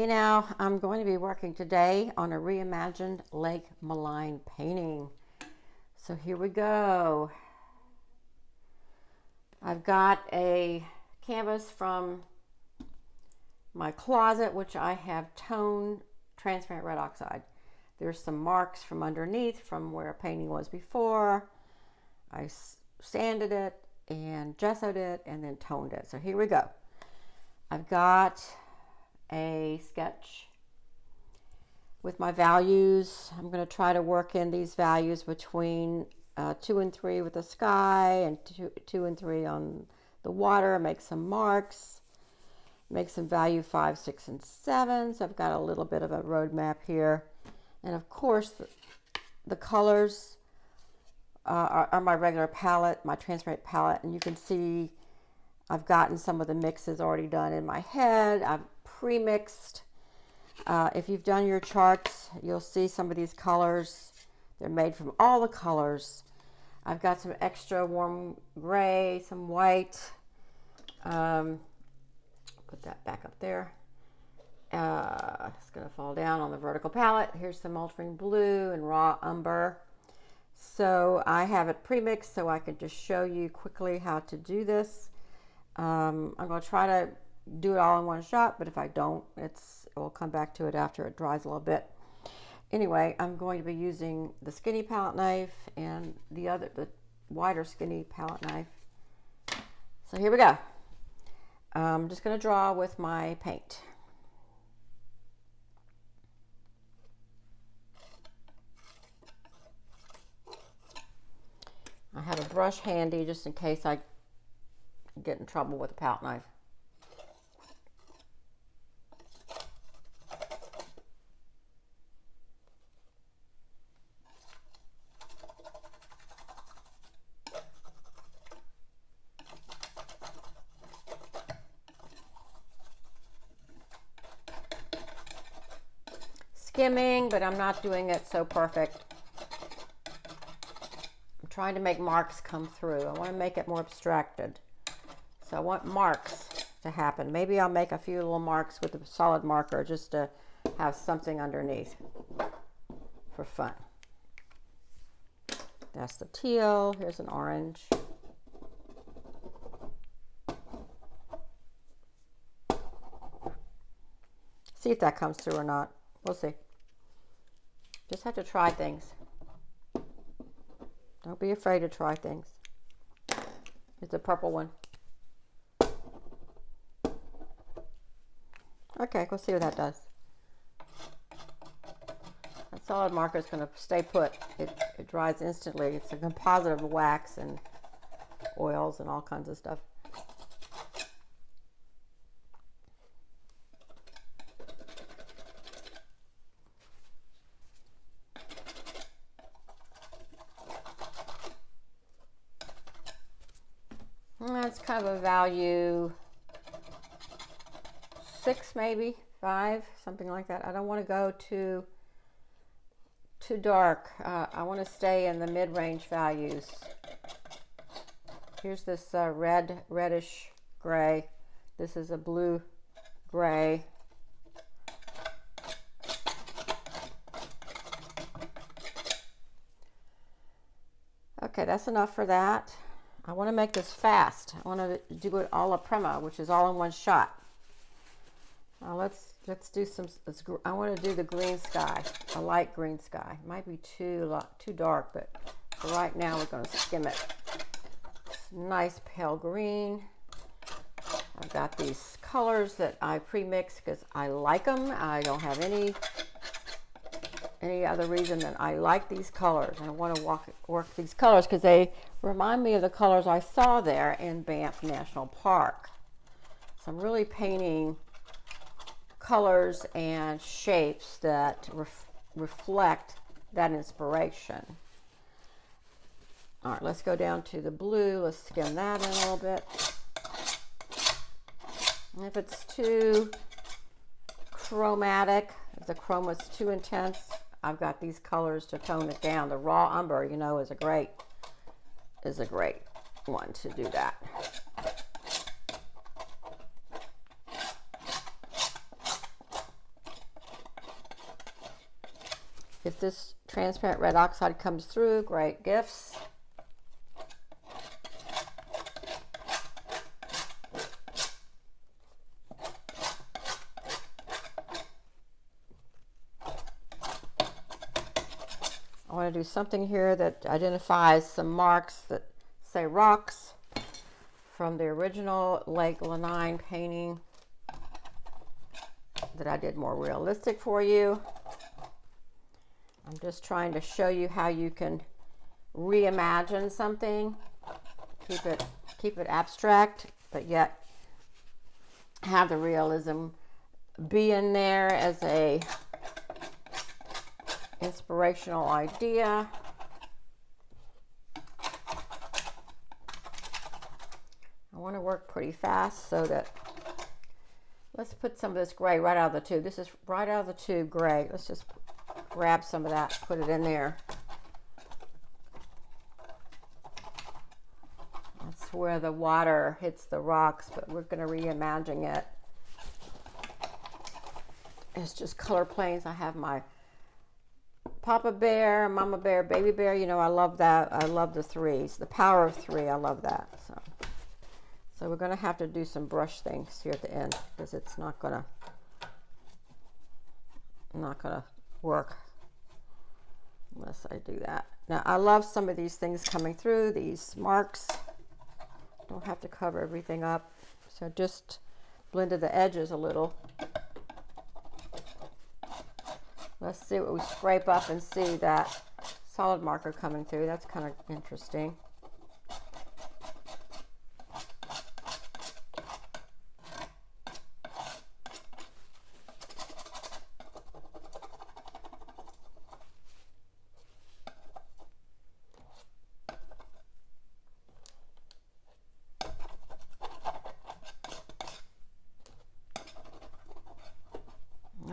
Hey now, I'm going to be working today on a reimagined Lake Meligne painting. So here we go. I've got a canvas from my closet, which I have toned transparent red oxide. There's some marks from underneath from where a painting was before. I sanded it and gessoed it and then toned it. So here we go. I've got a sketch with my values. I'm going to try to work in these values between 2 and 3 with the sky and 2 and 3 on the water. Make some marks, make some value 5, 6, and 7. So I've got a little bit of a roadmap here. And of course, the colors are my regular palette, my transparent palette. And you can see I've gotten some of the mixes already done in my head. I've pre-mixed. If you've done your charts, you'll see some of these colors. They're made from all the colors. I've got some extra warm gray, some white. Put that back up there. It's going to fall down on the vertical palette. Here's some ultramarine blue and raw umber. So I have it pre-mixed so I can just show you quickly how to do this. I'm going to try to do it all in one shot, but if I don't, we'll come back to it after it dries a little bit. Anyway, I'm going to be using the skinny palette knife and the wider skinny palette knife. So here we go. I'm just going to draw with my paint. I have a brush handy just in case I get in trouble with the palette knife. Skimming, but I'm not doing it so perfect. I'm trying to make marks come through. I want to make it more abstracted. So I want marks to happen. Maybe I'll make a few little marks with a solid marker just to have something underneath for fun. That's the teal. Here's an orange. See if that comes through or not. We'll see. Just have to try things. Don't be afraid to try things. It's a purple one. Okay, we'll see what that does. That solid marker is going to stay put. It dries instantly. It's a composite of wax and oils and all kinds of stuff. That's kind of a value 6, maybe 5, something like that. I don't want to go too dark. I want to stay in the mid-range values. Here's this reddish gray. This is a blue gray. Okay, that's enough for that. I want to make this fast. I want to do it alla prima, which is all in one shot. Now let's do some. I want to do the green sky, a light green sky. It might be too dark, but for right now we're going to skim it. Nice pale green. I've got these colors that I pre-mixed because I like them. I don't have any other reason than I like these colors. And I want to work these colors because they remind me of the colors I saw there in Banff National Park. So I'm really painting colors and shapes that reflect that inspiration. All right, let's go down to the blue. Let's skim that in a little bit. And if it's too chromatic, if the chroma is too intense, I've got these colors to tone it down. The raw umber, you know, is a great one to do that. If this transparent red oxide comes through, great gifts. I want to do something here that identifies some marks that say rocks from the original Lake Meligne painting that I did more realistic for you. I'm just trying to show you how you can reimagine something, keep it abstract, but yet have the realism be in there as a inspirational idea. I want to work pretty fast so that, let's put some of this gray right out of the tube. This is right out of the tube gray. Let's just grab some of that, put it in there. That's where the water hits the rocks, but we're going to reimagine it. It's just color planes. I have my Papa Bear, Mama Bear, Baby Bear. You know, I love that. I love the threes. The power of three. I love that. So we're going to have to do some brush things here at the end because it's not going to work unless I do that. Now, I love some of these things coming through, these marks. Don't have to cover everything up. So just blended the edges a little. Let's see what we scrape up and see that solid marker coming through. That's kind of interesting.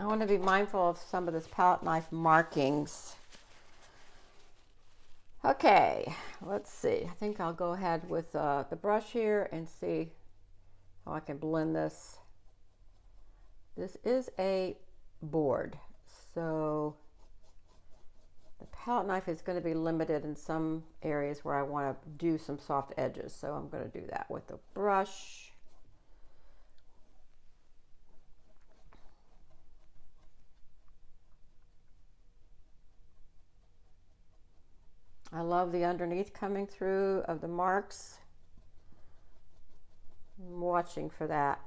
I want to be mindful of some of this palette knife markings. Okay, let's see. I think I'll go ahead with the brush here and see how I can blend this. This is a board, so the palette knife is going to be limited in some areas where I want to do some soft edges. So I'm going to do that with the brush. I love the underneath coming through of the marks. I'm watching for that.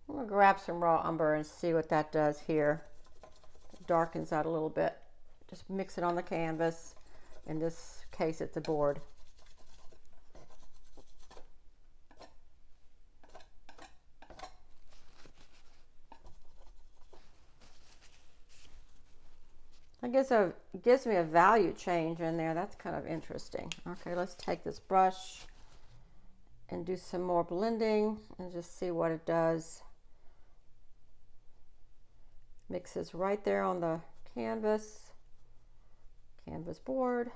I'm going to grab some raw umber and see what that does here. It darkens out a little bit. Just mix it on the canvas. In this case, it's a board. I guess it gives me a value change in there. That's kind of interesting. Okay, let's take this brush and do some more blending and just see what it does. Mixes right there on the canvas board.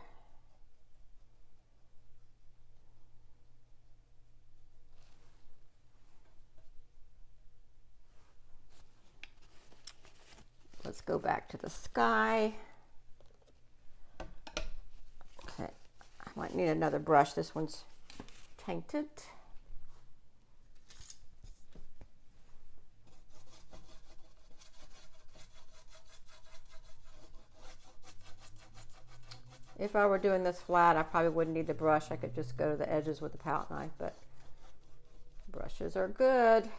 Let's go back to the sky. Okay, I might need another brush. This one's tainted. If I were doing this flat, I probably wouldn't need the brush. I could just go to the edges with the palette knife, but brushes are good.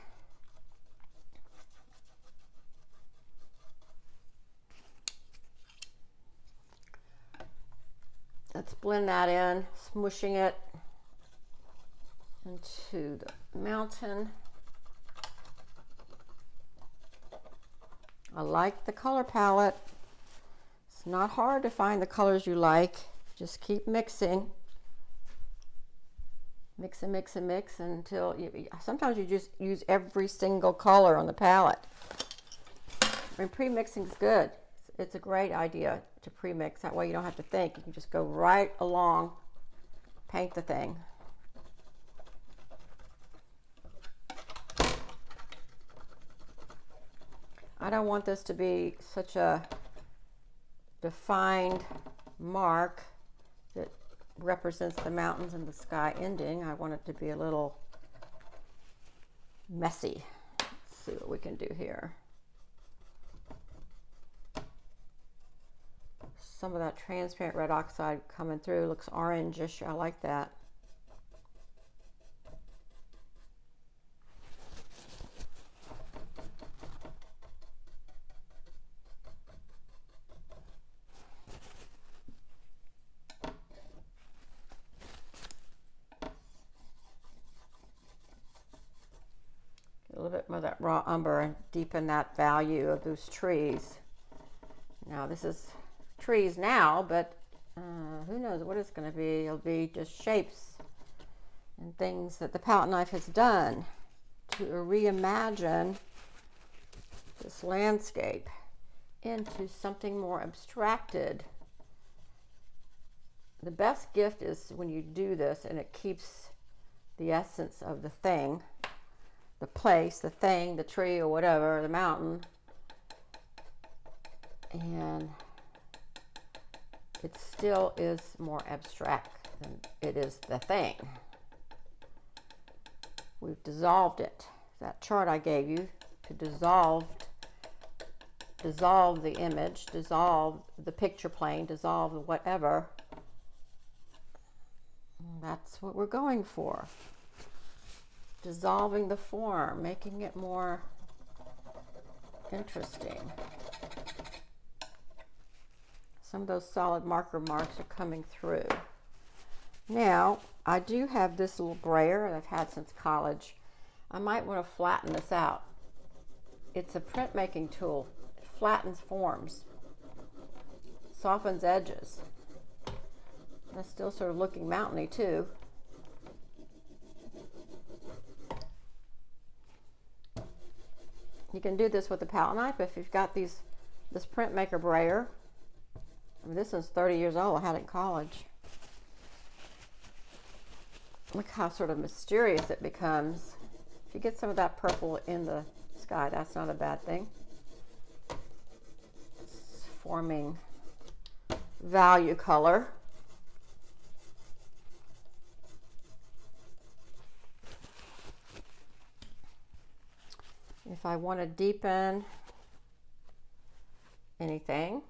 Let's blend that in, smushing it into the mountain. I like the color palette. It's not hard to find the colors you like. Just keep mixing. Mix and mix and mix until sometimes you just use every single color on the palette. I mean, pre-mixing is good. It's a great idea to pre-mix. That way you don't have to think. You can just go right along, paint the thing. I don't want this to be such a defined mark that represents the mountains and the sky ending. I want it to be a little messy. Let's see what we can do here. Some of that transparent red oxide coming through looks orangish. I like that. A little bit more of that raw umber and deepen that value of those trees. Now this is trees now, but who knows what it's going to be. It'll be just shapes and things that the palette knife has done to reimagine this landscape into something more abstracted. The best gift is when you do this and it keeps the essence of the thing, the place, the thing, the tree or whatever, the mountain, and it still is more abstract than it is the thing. We've dissolved it. That chart I gave you to dissolve the image, dissolve the picture plane, dissolve the whatever. That's what we're going for. Dissolving the form, making it more interesting. Some of those solid marker marks are coming through. Now, I do have this little brayer that I've had since college. I might want to flatten this out. It's a printmaking tool. It flattens forms, softens edges. That's still sort of looking mountainy too. You can do this with a palette knife if you've got this printmaker brayer. I mean, this one's 30 years old. I had it in college. Look how sort of mysterious it becomes. If you get some of that purple in the sky, that's not a bad thing. It's forming value color. If I want to deepen anything,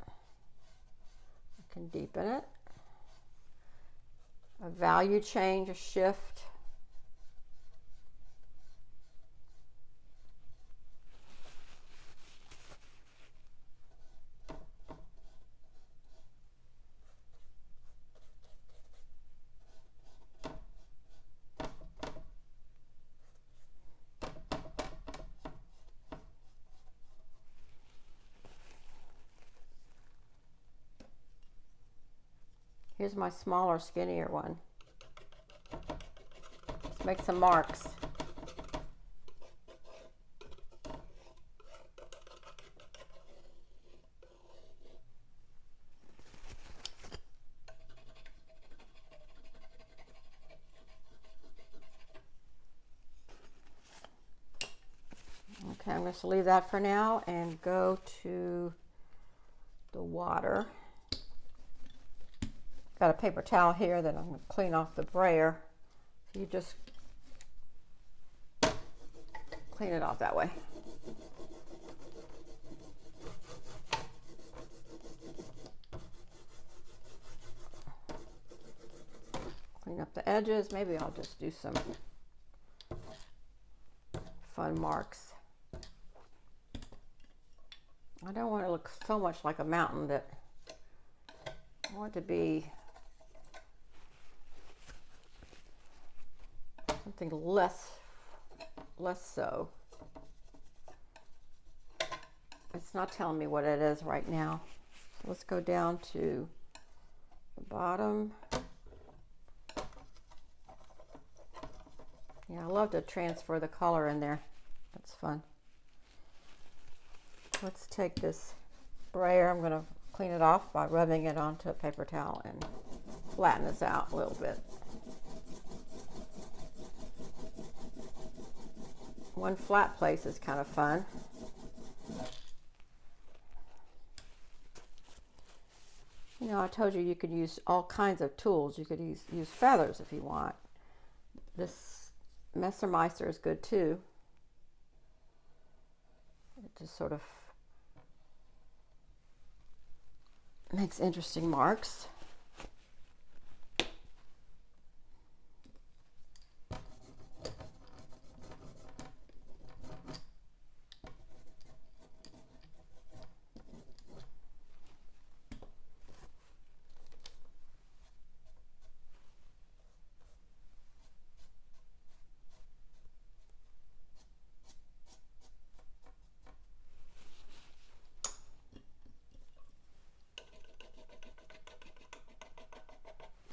I can deepen it. A value change, a shift. Here's my smaller, skinnier one. Let's make some marks. Okay, I'm going to leave that for now and go to the water. Got a paper towel here that I'm going to clean off the brayer. So you just clean it off that way. Clean up the edges. Maybe I'll just do some fun marks. I don't want it to look so much like a mountain that I want it to be something less so. It's not telling me what it is right now. So let's go down to the bottom. Yeah, I love to transfer the color in there. That's fun. Let's take this brayer. I'm going to clean it off by rubbing it onto a paper towel and flatten this out a little bit. One flat place is kind of fun. You know, I told you you could use all kinds of tools. You could use feathers if you want. This Messermeister is good too. It just sort of makes interesting marks.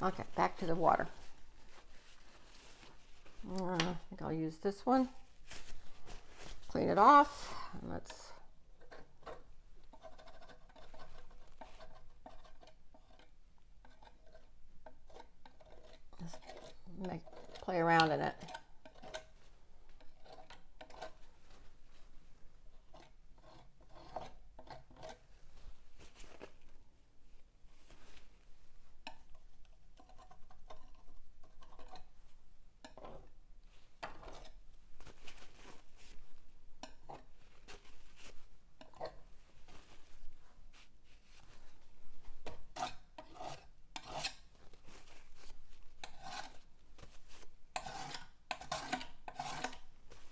Okay, back to the water. I think I'll use this one. Clean it off. And let's play around in it.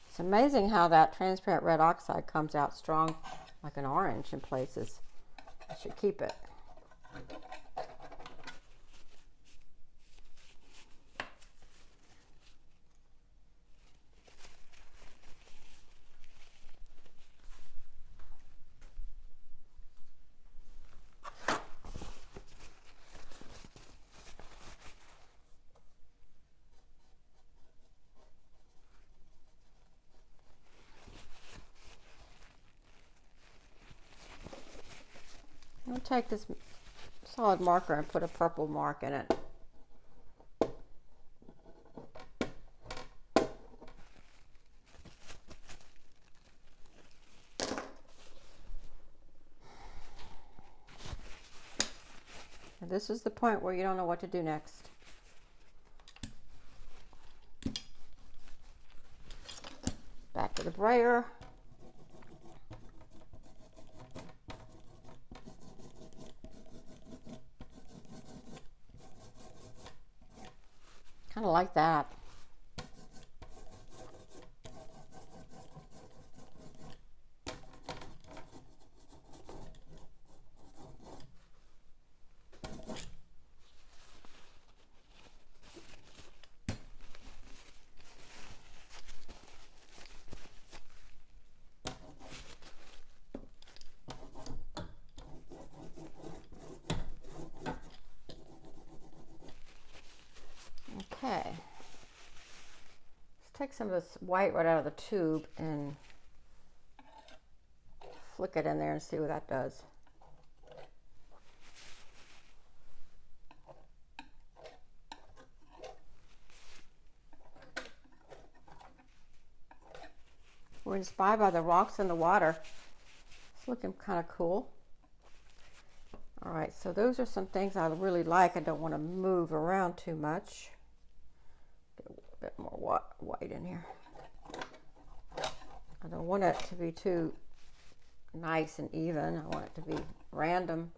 It's amazing how that transparent red oxide comes out strong like an orange in places. I should keep it. I'll take this solid marker and put a purple mark in it. And this is the point where you don't know what to do next. Back to the brayer. Kind of like that. Okay. Let's take some of this white right out of the tube and flick it in there and see what that does. We're inspired by the rocks in the water. It's looking kind of cool. All right, so those are some things I really like. I don't want to move around too much. Get a bit more white in here. I don't want it to be too nice and even. I want it to be random.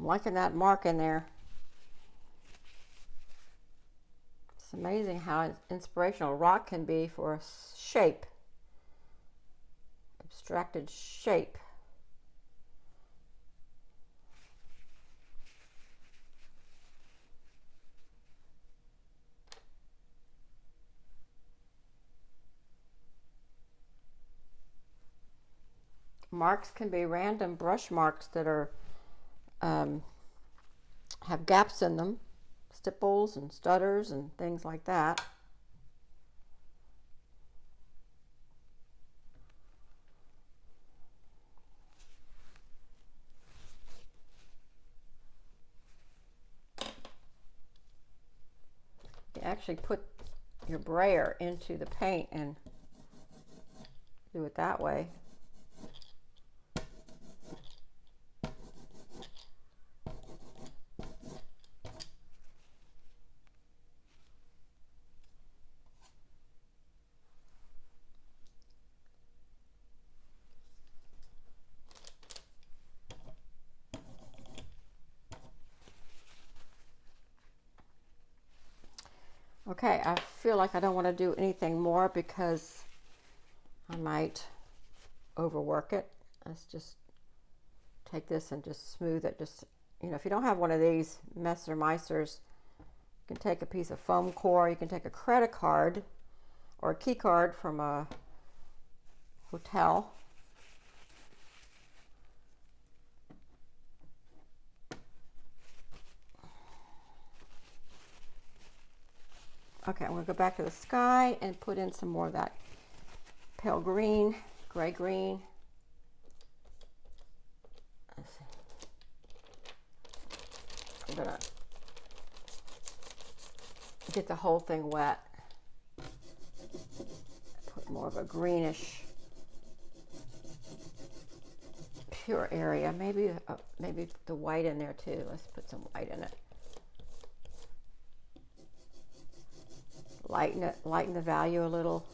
liking that mark in there. It's amazing how inspirational rock can be for a shape, abstracted shape. Marks can be random brush marks that are have gaps in them, stipples and stutters and things like that. You actually put your brayer into the paint and do it that way. Okay, I feel like I don't want to do anything more because I might overwork it. Let's just take this and just smooth it. Just, you know, if you don't have one of these Messer Meisters, you can take a piece of foam core, you can take a credit card or a key card from a hotel. Okay, I'm going to go back to the sky and put in some more of that pale green, gray green. Let's see. I'm going to get the whole thing wet. Put more of a greenish, pure area. Maybe the white in there too. Let's put some white in it. Lighten the value a little.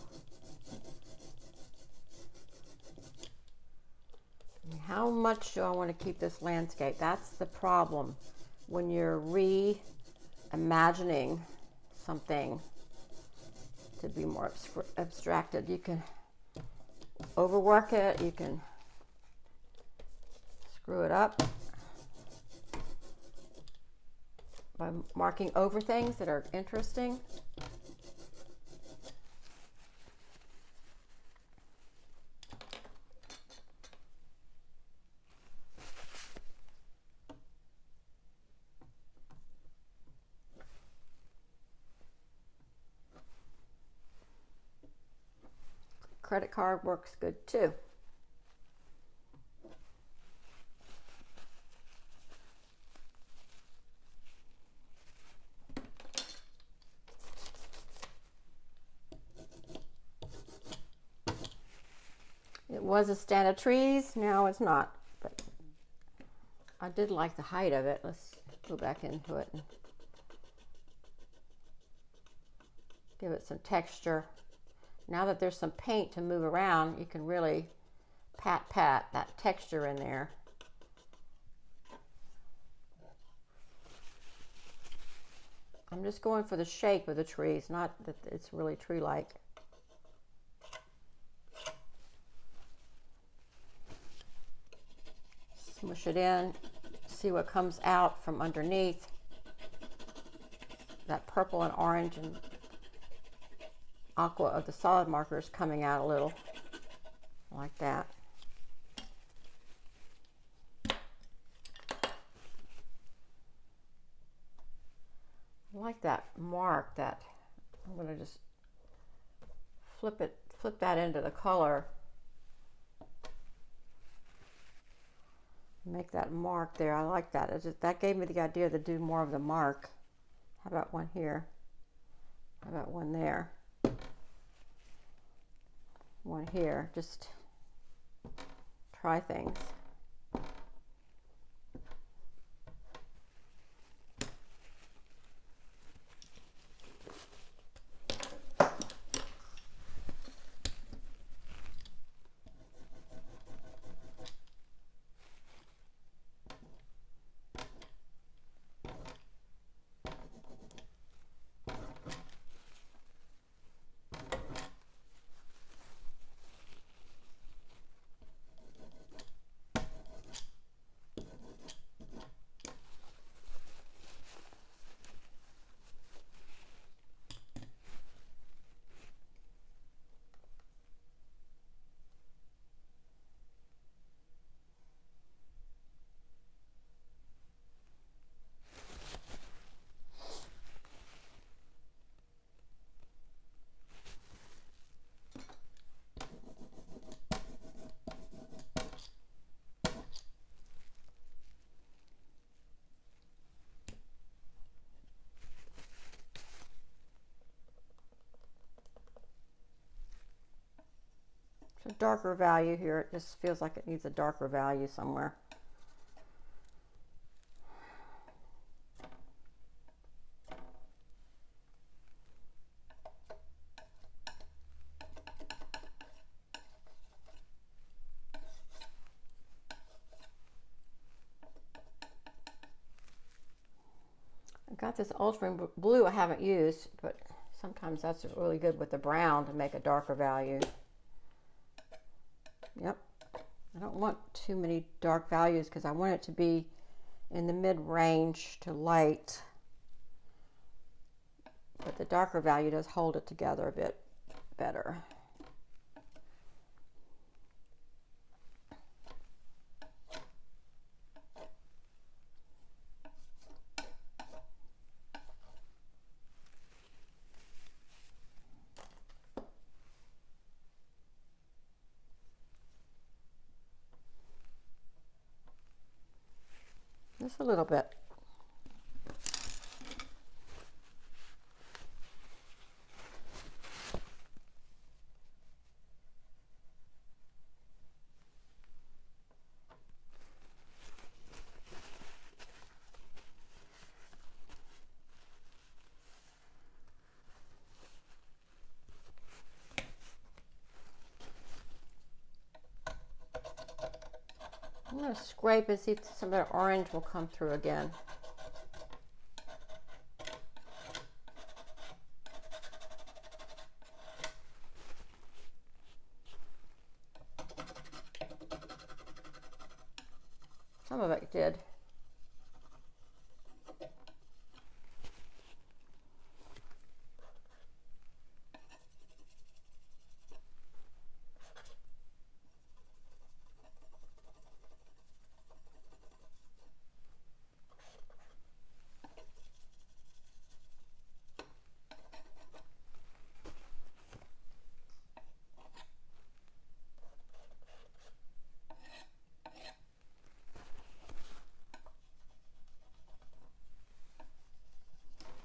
How much do I want to keep this landscape? That's the problem when you're reimagining something to be more abstracted. You can overwork it, you can screw it up by marking over things that are interesting. Credit card works good too. It was a stand of trees, now it's not, but I did like the height of it. Let's go back into it and give it some texture. Now that there's some paint to move around, you can really pat that texture in there. I'm just going for the shape of the trees, not that it's really tree-like. Smush it in, see what comes out from underneath. That purple and orange and aqua of the solid markers coming out a little, like that. I like that mark. That I'm going to just flip that into the color. Make that mark there. I like that. That gave me the idea to do more of the mark. How about one here? How about one there? One here. Just try things. It's a darker value here. It just feels like it needs a darker value somewhere. I got this ultramarine blue I haven't used, but sometimes that's really good with the brown to make a darker value. Yep. I don't want too many dark values because I want it to be in the mid-range to light. But the darker value does hold it together a bit better. Just a little bit. I'm going to scrape and see if some of that orange will come through again. Some of it did.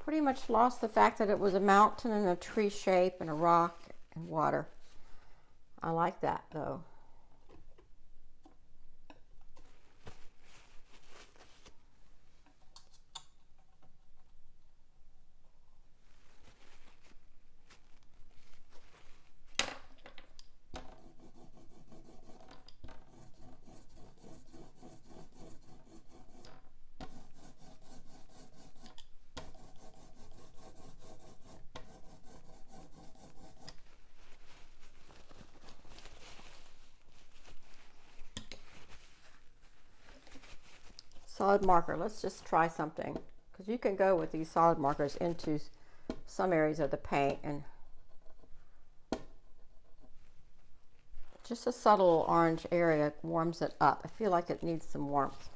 Pretty much lost the fact that it was a mountain and a tree shape and a rock and water. I like that though. Solid marker. Let's just try something, because you can go with these solid markers into some areas of the paint, and just a subtle orange area warms it up. I feel like it needs some warmth.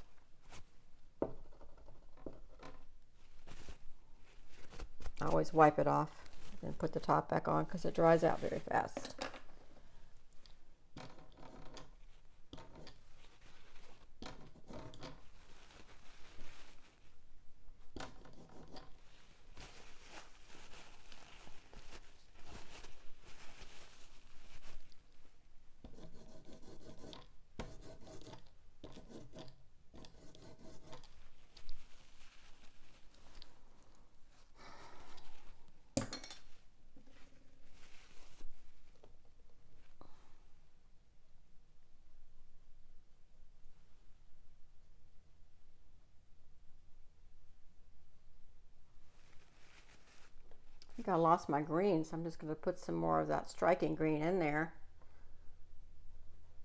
I always wipe it off and put the top back on because it dries out very fast. I think I lost my green, so I'm just going to put some more of that striking green in there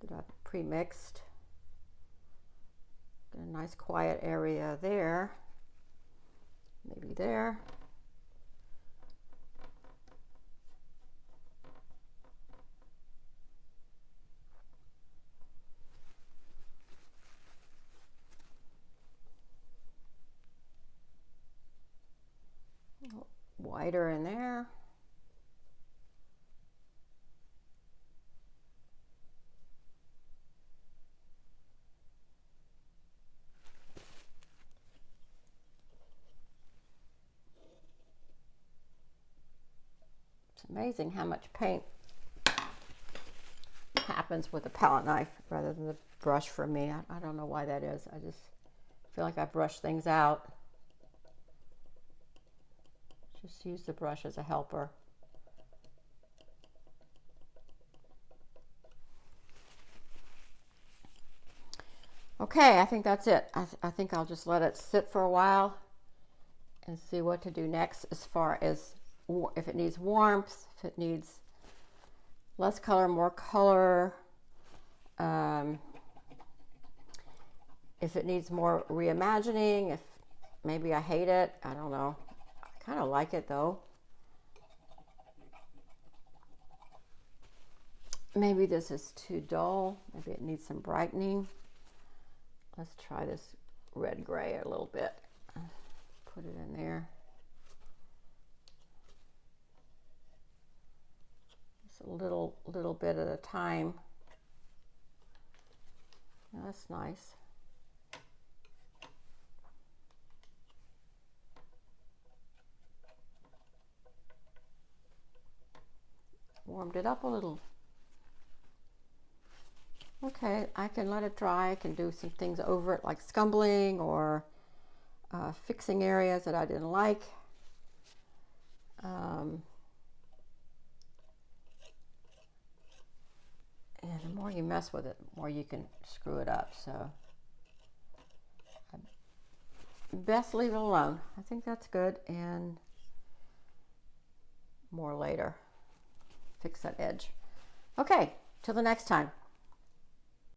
that I've pre-mixed. Get a nice quiet area there, maybe there. Wider in there. It's amazing how much paint happens with a palette knife rather than the brush for me. I don't know why that is. I just feel like I brush things out. Just use the brush as a helper. Okay, I think that's it. I think I'll just let it sit for a while and see what to do next as far as if it needs warmth, if it needs less color, more color, if it needs more reimagining, if maybe I hate it. I don't know. I kind of like it though. Maybe this is too dull. Maybe it needs some brightening. Let's try this red gray a little bit. Put it in there. Just a little bit at a time. That's nice. Warmed it up a little. Okay, I can let it dry. I can do some things over it like scumbling or fixing areas that I didn't like. And the more you mess with it, the more you can screw it up. So best leave it alone. I think that's good. And more later. Fix that edge. Okay, till the next time.